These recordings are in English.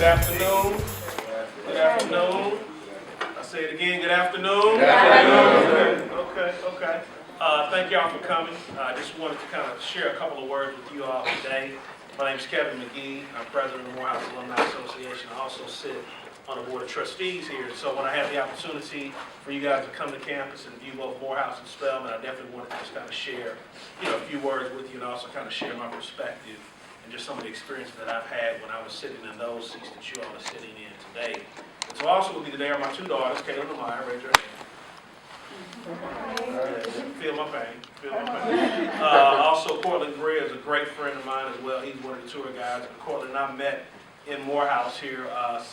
afternoon. Good afternoon. I say it again, good afternoon. Good afternoon. Okay. Thank y'all for coming. I just wanted to kind of share a couple of words with you all today. My name is Kevin McGee. I'm president of the Morehouse Alumni Association. I also sit on the board of trustees here. So when I had the opportunity for you guys to come to campus and view both Morehouse and Spelman, I definitely wanted to just kind of share, a few words with you and also kind of share my perspective and just some of the experiences that I've had when I was sitting in those seats that you all are sitting in today. And so also with me today are my two daughters, Kayla and Maya. Raise your hand. Feel my pain. Also, Cortland Gray is a great friend of mine as well. He's one of the tour guides. And Cortland and I met in Morehouse here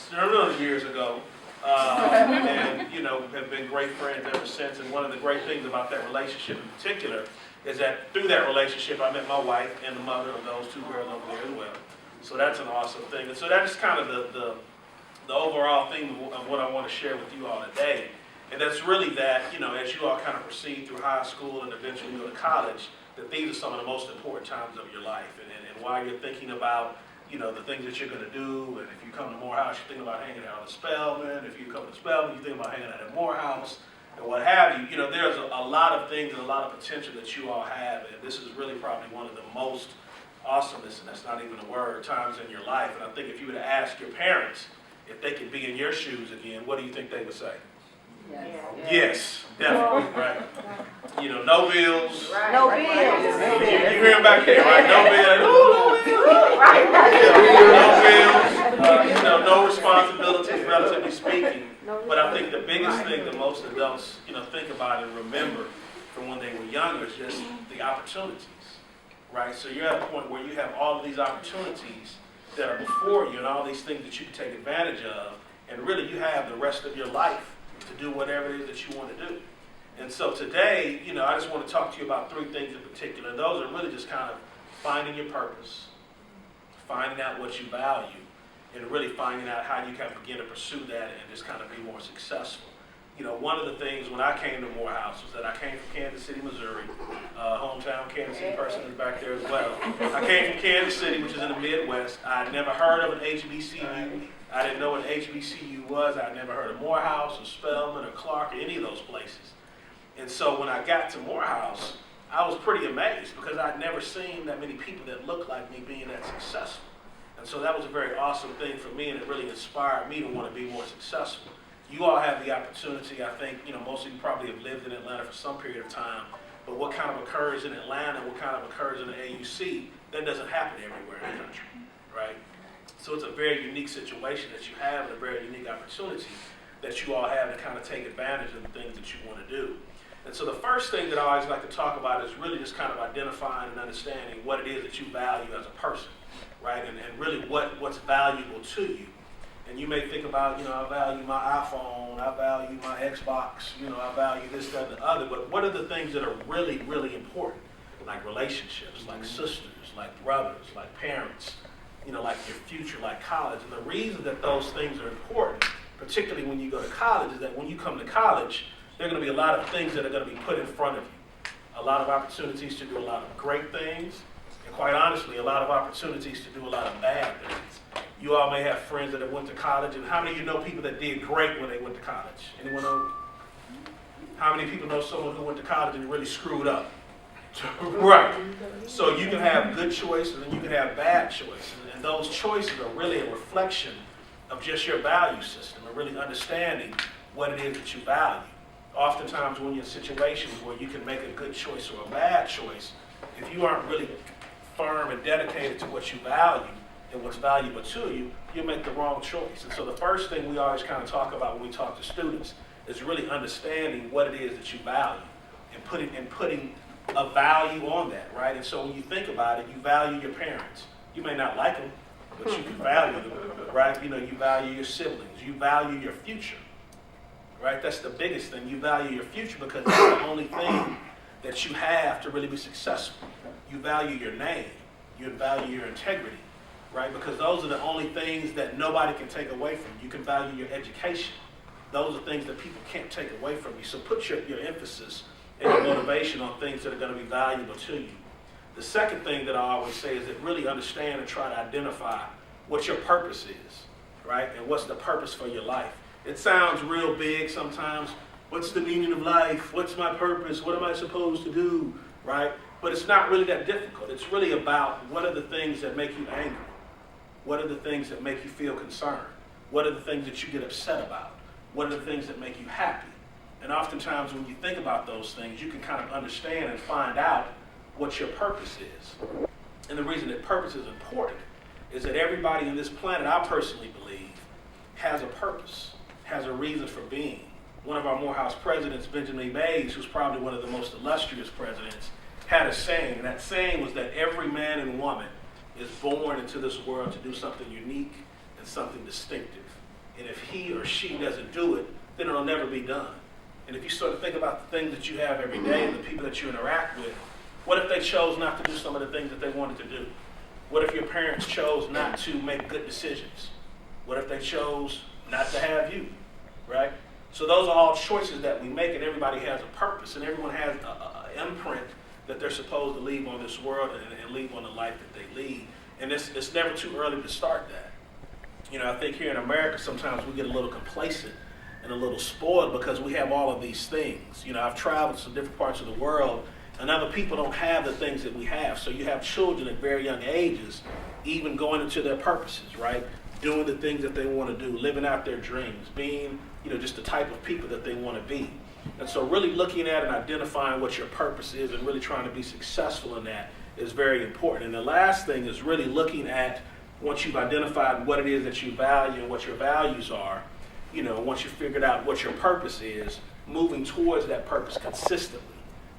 several years ago, and have been great friends ever since. And one of the great things about that relationship in particular is that through that relationship, I met my wife and the mother of those two girls over there as well. So that's an awesome thing. And so that's kind of the overall theme of what I want to share with you all today. And that's really that, as you all kind of proceed through high school and eventually go to college, that these are some of the most important times of your life. And while you're thinking about, the things that you're going to do, and if you come to Morehouse, you're thinking about hanging out at Spelman. If you come to Spelman, you're thinking about hanging out at Morehouse, and what have you. There's a lot of things and a lot of potential that you all have, and this is really probably one of the most awesomeness, and that's not even a word, times in your life. And I think if you were to ask your parents if they could be in your shoes again, what do you think they would say? Yes, definitely, right. No bills. Right. No bills. You hear them back there, right? No bills. No bills. No responsibilities, relatively speaking. But I think the biggest thing that most adults, think about and remember from when they were younger is just the opportunities, right? So you're at a point where you have all of these opportunities that are before you and all these things that you can take advantage of, and really you have the rest of your life to do whatever it is that you want to do. And so today, I just want to talk to you about three things in particular. And those are really just kind of finding your purpose, finding out what you value, and really finding out how you can begin to pursue that and just kind of be more successful. One of the things when I came to Morehouse was that I came from Kansas City, Missouri, hometown Kansas City person is back there as well. I came from Kansas City, which is in the Midwest. I had never heard of an HBCU. I didn't know what an HBCU was. I had never heard of Morehouse or Spelman or Clark or any of those places. And so when I got to Morehouse, I was pretty amazed because I'd never seen that many people that looked like me being that successful. And so that was a very awesome thing for me, and it really inspired me to want to be more successful. You all have the opportunity, I think, most of you probably have lived in Atlanta for some period of time, but what kind of occurs in Atlanta, what kind of occurs in the AUC, that doesn't happen everywhere in the country, right? So it's a very unique situation that you have and a very unique opportunity that you all have to kind of take advantage of the things that you want to do. And so the first thing that I always like to talk about is really just kind of identifying and understanding what it is that you value as a person, right? And really what's valuable to you. And you may think about, I value my iPhone, I value my Xbox, I value this, that, and the other. But what are the things that are really, really important? Like relationships, like sisters, like brothers, like parents, like your future, like college. And the reason that those things are important, particularly when you go to college, is that when you come to college, there are going to be a lot of things that are going to be put in front of you. A lot of opportunities to do a lot of great things, and quite honestly, a lot of opportunities to do a lot of bad things. You all may have friends that have went to college, and how many of you know people that did great when they went to college? Anyone know? How many people know someone who went to college and really screwed up? Right. So you can have good choices and you can have bad choices. And those choices are really a reflection of just your value system and really understanding what it is that you value. Oftentimes when you're in situations where you can make a good choice or a bad choice, if you aren't really firm and dedicated to what you value and what's valuable to you, you'll make the wrong choice. And so the first thing we always kind of talk about when we talk to students is really understanding what it is that you value and putting a value on that, right? And so when you think about it, you value your parents. You may not like them, but you can value them, right? You value your siblings. You value your future, right? That's the biggest thing. You value your future because it's the only thing that you have to really be successful. You value your name. You value your integrity, right? Because those are the only things that nobody can take away from you. You can value your education. Those are things that people can't take away from you. So put your emphasis and your motivation on things that are going to be valuable to you. The second thing that I always say is that really understand and try to identify what your purpose is. right? And what's the purpose for your life? It sounds real big sometimes. What's the meaning of life? What's my purpose? What am I supposed to do, right? But it's not really that difficult. It's really about what are the things that make you angry? What are the things that make you feel concerned? What are the things that you get upset about? What are the things that make you happy? And oftentimes when you think about those things, you can kind of understand and find out what your purpose is. And the reason that purpose is important is that everybody on this planet, I personally believe, has a purpose, has a reason for being. One of our Morehouse presidents, Benjamin Mays, who's probably one of the most illustrious presidents, had a saying, and that saying was that every man and woman is born into this world to do something unique and something distinctive. And if he or she doesn't do it, then it'll never be done. And if you sort of think about the things that you have every day and the people that you interact with, what if they chose not to do some of the things that they wanted to do? What if your parents chose not to make good decisions? What if they chose not to have you, right? So those are all choices that we make, and everybody has a purpose, and everyone has an imprint that they're supposed to leave on this world and leave on the life that they lead. And it's never too early to start that. You know, I think here in America, sometimes we get a little complacent and a little spoiled because we have all of these things. You know, I've traveled to different parts of the world, and other people don't have the things that we have. So you have children at very young ages, even going into their purposes, right? Doing the things that they want to do, living out their dreams, being, you know, just the type of people that they want to be. And so really looking at and identifying what your purpose is and really trying to be successful in that is very important. And the last thing is really looking at, once you've identified what it is that you value and what your values are, you know, once you've figured out what your purpose is, moving towards that purpose consistently,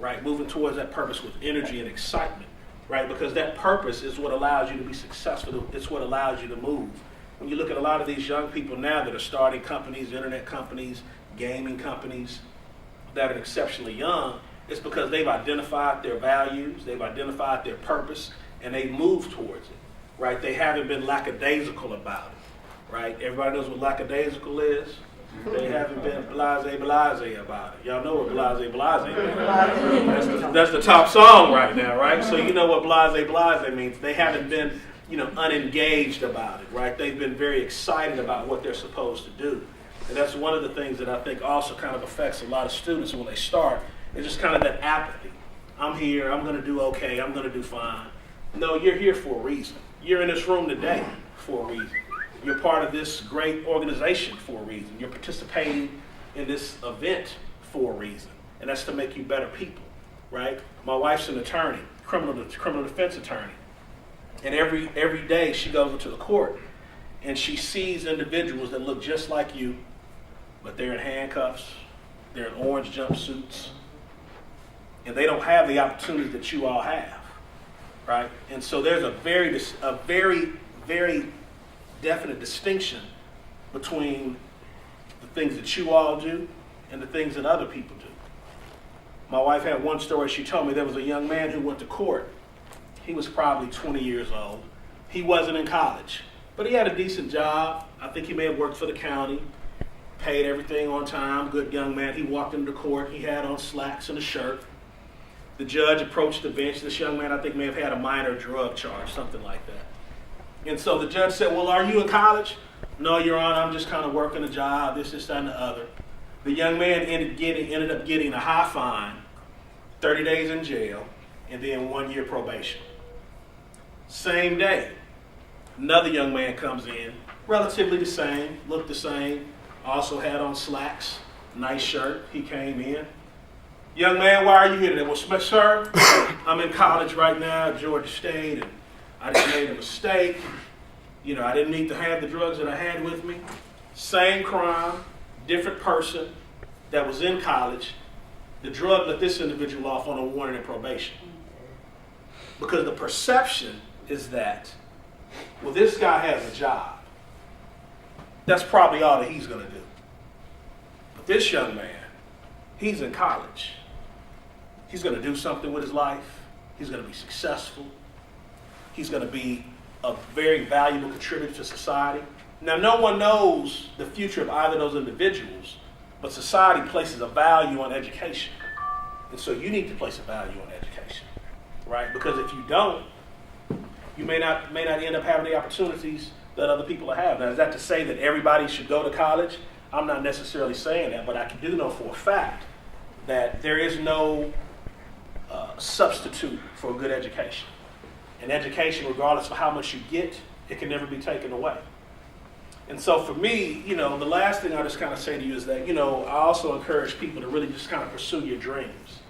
right? Moving towards that purpose with energy and excitement, right? Because that purpose is what allows you to be successful. It's what allows you to move. When you look at a lot of these young people now that are starting companies, internet companies, gaming companies, that are exceptionally young, it's because they've identified their values, they've identified their purpose, and they've moved towards it, right? They haven't been lackadaisical about it, right? Everybody knows what lackadaisical is. They haven't been blase about it. Y'all know what blase is. That's the top song right now, right? So you know what blase means. They haven't been, you know, unengaged about it, right? They've been very excited about what they're supposed to do. And that's one of the things that I think also kind of affects a lot of students when they start. It's just kind of that apathy. I'm here, I'm going to do okay, I'm going to do fine. No, you're here for a reason. You're in this room today for a reason. You're part of this great organization for a reason. You're participating in this event for a reason. And that's to make you better people, right? My wife's an attorney, criminal defense attorney. And every day she goes into the court and she sees individuals that look just like you, but they're in handcuffs, they're in orange jumpsuits, and they don't have the opportunities that you all have, right? And so there's a very, very definite distinction between the things that you all do and the things that other people do. My wife had one story. She told me there was a young man who went to court. He was probably 20 years old. He wasn't in college, but he had a decent job. I think he may have worked for the county, paid everything on time, good young man. He walked into court. He had on slacks and a shirt. The judge approached the bench. This young man, I think, may have had a minor drug charge, something like that. And so the judge said, well, are you in college? No, Your Honor, I'm just kind of working a job, this, that, and the other. The young man ended up getting a high fine, 30 days in jail, and then 1 year probation. Same day, another young man comes in, relatively the same, looked the same, also had on slacks, nice shirt. He came in. Young man, why are you here today? Well, sir, I'm in college right now at Georgia State, and I just made a mistake. You know, I didn't need to have the drugs that I had with me. Same crime, different person that was in college. The drug let this individual off on a warning and probation. Because the perception is that, well, this guy has a job. That's probably all that he's going to do. But this young man, he's in college. He's going to do something with his life. He's going to be successful. He's going to be a very valuable contributor to society. Now, no one knows the future of either of those individuals, but society places a value on education. And so you need to place a value on education, right? Because if you don't, you may not end up having the opportunities that other people have. Now, is that to say that everybody should go to college? I'm not necessarily saying that, but I do know for a fact that there is no substitute for a good education. And education, regardless of how much you get, it can never be taken away. And so for me, the last thing I just kind of say to you is that, I also encourage people to really just kind of pursue your dreams.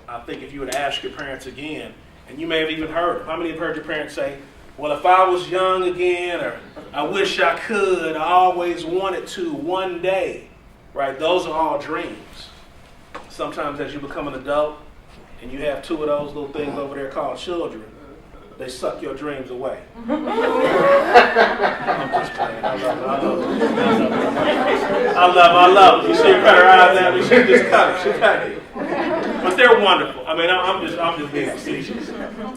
I think if you were to ask your parents again, and you may have even heard them, how many have heard your parents say, well, if I was young again, or I wish I could, I always wanted to one day, right? Those are all dreams. Sometimes as you become an adult and you have two of those little things over there called children, they suck your dreams away. I'm just playing. I love them. You see her cut her eyes at me, she just cut her. She cut it. But they're wonderful. I mean, I'm just being facetious.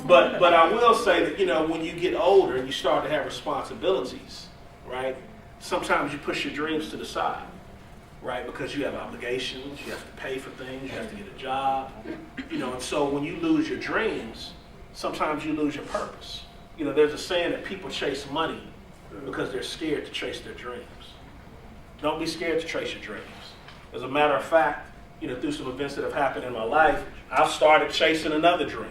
But I will say that, when you get older and you start to have responsibilities, right? Sometimes you push your dreams to the side, right? Because you have obligations, you have to pay for things, you have to get a job, and so when you lose your dreams, sometimes you lose your purpose. There's a saying that people chase money because they're scared to chase their dreams. Don't be scared to chase your dreams. As a matter of fact, through some events that have happened in my life, I've started chasing another dream.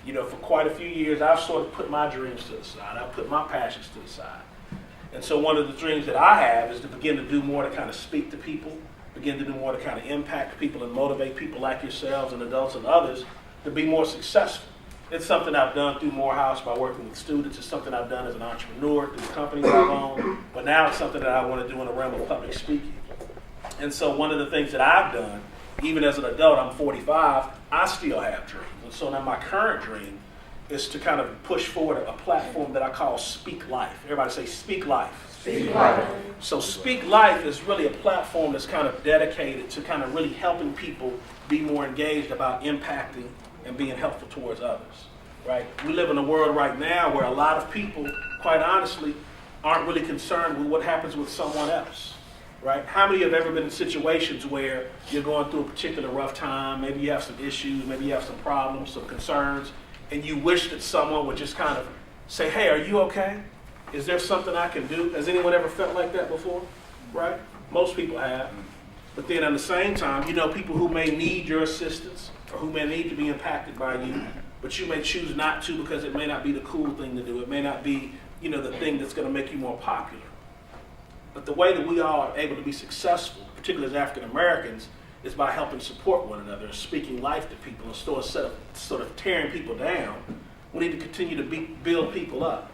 For quite a few years, I've sort of put my dreams to the side. I've put my passions to the side. And so one of the dreams that I have is to begin to do more to kind of speak to people, begin to do more to kind of impact people and motivate people like yourselves and adults and others to be more successful. It's something I've done through Morehouse by working with students. It's something I've done as an entrepreneur through the companies I've owned. But now it's something that I want to do in the realm of public speaking. And so one of the things that I've done, even as an adult, I'm 45, I still have dreams. And so now my current dream is to kind of push forward a platform that I call Speak Life. Everybody say Speak Life. Speak Life. So Speak Life is really a platform that's kind of dedicated to kind of really helping people be more engaged about impacting and being helpful towards others, right? We live in a world right now where a lot of people, quite honestly, aren't really concerned with what happens with someone else, right? How many have ever been in situations where you're going through a particular rough time, maybe you have some issues, maybe you have some problems, some concerns, and you wish that someone would just kind of say, hey, are you okay? Is there something I can do? Has anyone ever felt like that before, right? Most people have. But then at the same time, people who may need your assistance or who may need to be impacted by you, but you may choose not to because it may not be the cool thing to do. It may not be, the thing that's going to make you more popular. But the way that we all are able to be successful, particularly as African Americans, is by helping support one another and speaking life to people instead of sort of tearing people down. We need to continue to build people up.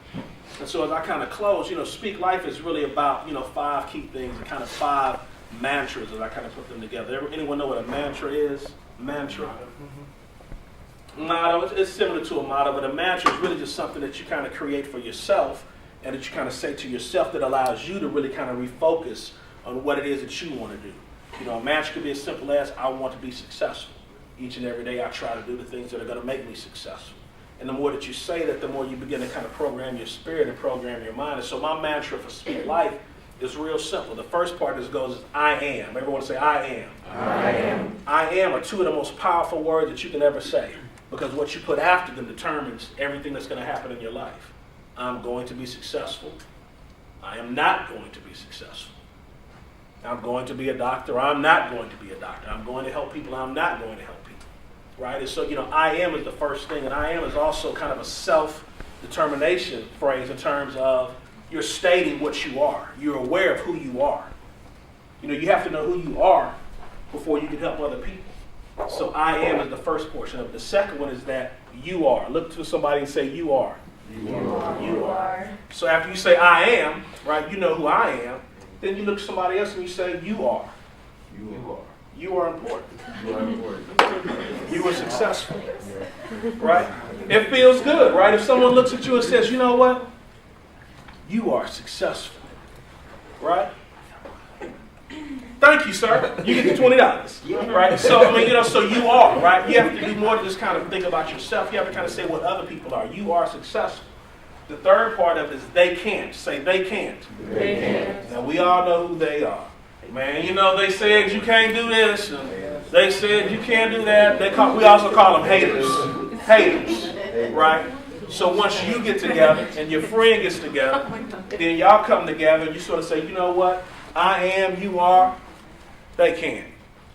And so as I kind of close, Speak Life is really about, 5 key things and kind of 5 mantras as I kind of put them together. Anyone know what a mantra is? Mantra. Motto, it's similar to a motto, but a mantra is really just something that you kind of create for yourself and that you kind of say to yourself that allows you to really kind of refocus on what it is that you want to do. A mantra could be as simple as, I want to be successful. Each and every day I try to do the things that are going to make me successful. And the more that you say that, the more you begin to kind of program your spirit and program your mind. And so my mantra for Speak Life is real simple. The first part goes is I am. Everyone say I am. I am. I am are 2 of the most powerful words that you can ever say, because what you put after them determines everything that's going to happen in your life. I'm going to be successful. I am not going to be successful. I'm going to be a doctor. I'm not going to be a doctor. I'm going to help people. I'm not going to help people. Right? And so, I am is the first thing, and I am is also kind of a self-determination phrase in terms of you're stating what you are. You're aware of who you are. You have to know who you are before you can help other people. So I am is the first portion of it. The second one is that you are. Look to somebody and say you are. You are. You are. So after you say I am, right, you know who I am, then you look to somebody else and you say you are. You are. You are important. You are important. You are successful. Right? It feels good, right? If someone looks at you and says, you know what? You are successful. Right? Thank you, sir. You get the $20. Right? So, so you are, right? You have to do more than just kind of think about yourself. You have to kind of say what other people are. You are successful. The third part of it is they can't. Say they can't. They can't. Now, we all know who they are. Man, they said you can't do this, and they said you can't do that. We also call them haters. Haters, right? So once you get together and your friend gets together, then y'all come together and you sort of say, you know what? I am, you are, they can.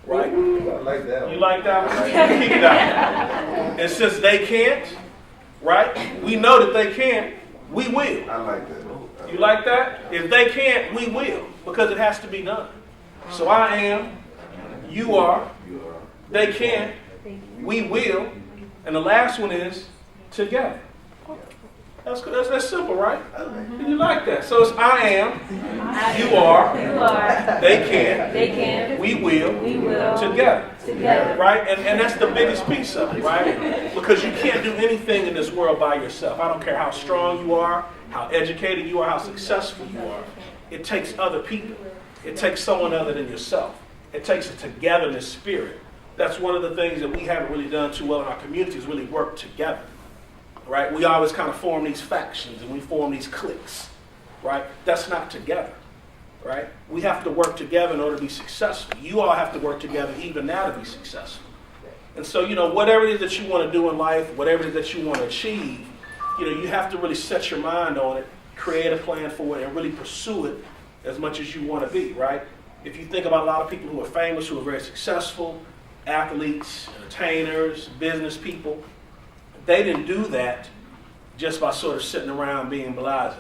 Right? I like that one. You like that one? Keep it out. And since they can't, right? We know that they can't, we will. I like that. You like that? If they can't, we will. Because it has to be done. So I am, you are, they can't, we will. And the last one is together. That's good. That's simple, right? You like that? So it's I am, you are, they can, we will, together. Right? And that's the biggest piece of it, right? Because you can't do anything in this world by yourself. I don't care how strong you are, how educated you are, how successful you are. It takes other people. It takes someone other than yourself. It takes a togetherness spirit. That's one of the things that we haven't really done too well in our communities, really work together. Right? We always kind of form these factions and we form these cliques. Right? That's not together. Right? We have to work together in order to be successful. You all have to work together even now to be successful. And so, whatever it is that you want to do in life, whatever it is that you want to achieve, you have to really set your mind on it, create a plan for it, and really pursue it as much as you want to be, right? If you think about a lot of people who are famous, who are very successful, athletes, entertainers, business people, they didn't do that just by sort of sitting around being blasé.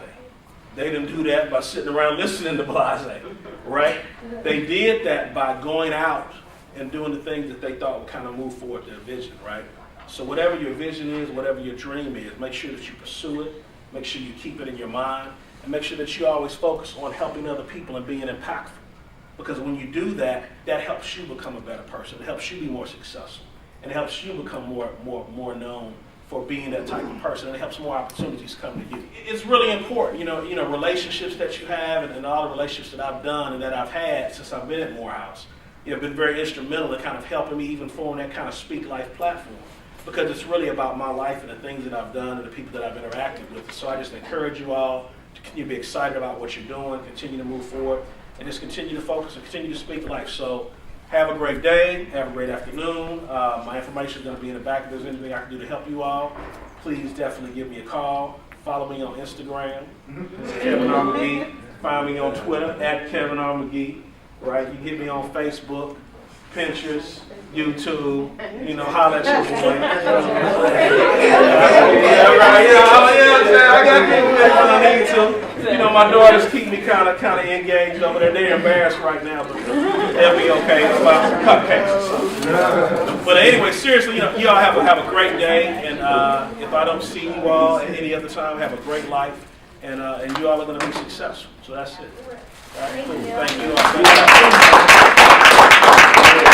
They didn't do that by sitting around listening to blasé, right? They did that by going out and doing the things that they thought would kind of move forward their vision, right? So whatever your vision is, whatever your dream is, make sure that you pursue it, make sure you keep it in your mind, and make sure that you always focus on helping other people and being impactful. Because when you do that, that helps you become a better person. It helps you be more successful. And it helps you become more known for being that type of person. And it helps more opportunities come to you. It's really important, relationships that you have and all the relationships that I've done and that I've had since I've been at Morehouse, have been very instrumental in kind of helping me even form that kind of Speak Life platform. Because it's really about my life and the things that I've done and the people that I've interacted with. So I just encourage you all to continue to be excited about what you're doing, continue to move forward, and just continue to focus and continue to speak life. So have a great day, have a great afternoon. My information is going to be in the back. If there's anything I can do to help you all, please definitely give me a call. Follow me on Instagram, Kevin R. McGee. Find me on Twitter, @Kevin R. McGee. Right? You can hit me on Facebook, Pinterest, YouTube, holler at your boy. Yeah, right. I got people when I need to. My daughters keep me kind of engaged over there. They're embarrassed right now, but they'll be okay. It's about cupcakes or something. But anyway, seriously, you all have a great day, and if I don't see you all at any other time, have a great life, and you all are going to be successful. So that's it. All right, cool. Thank you all.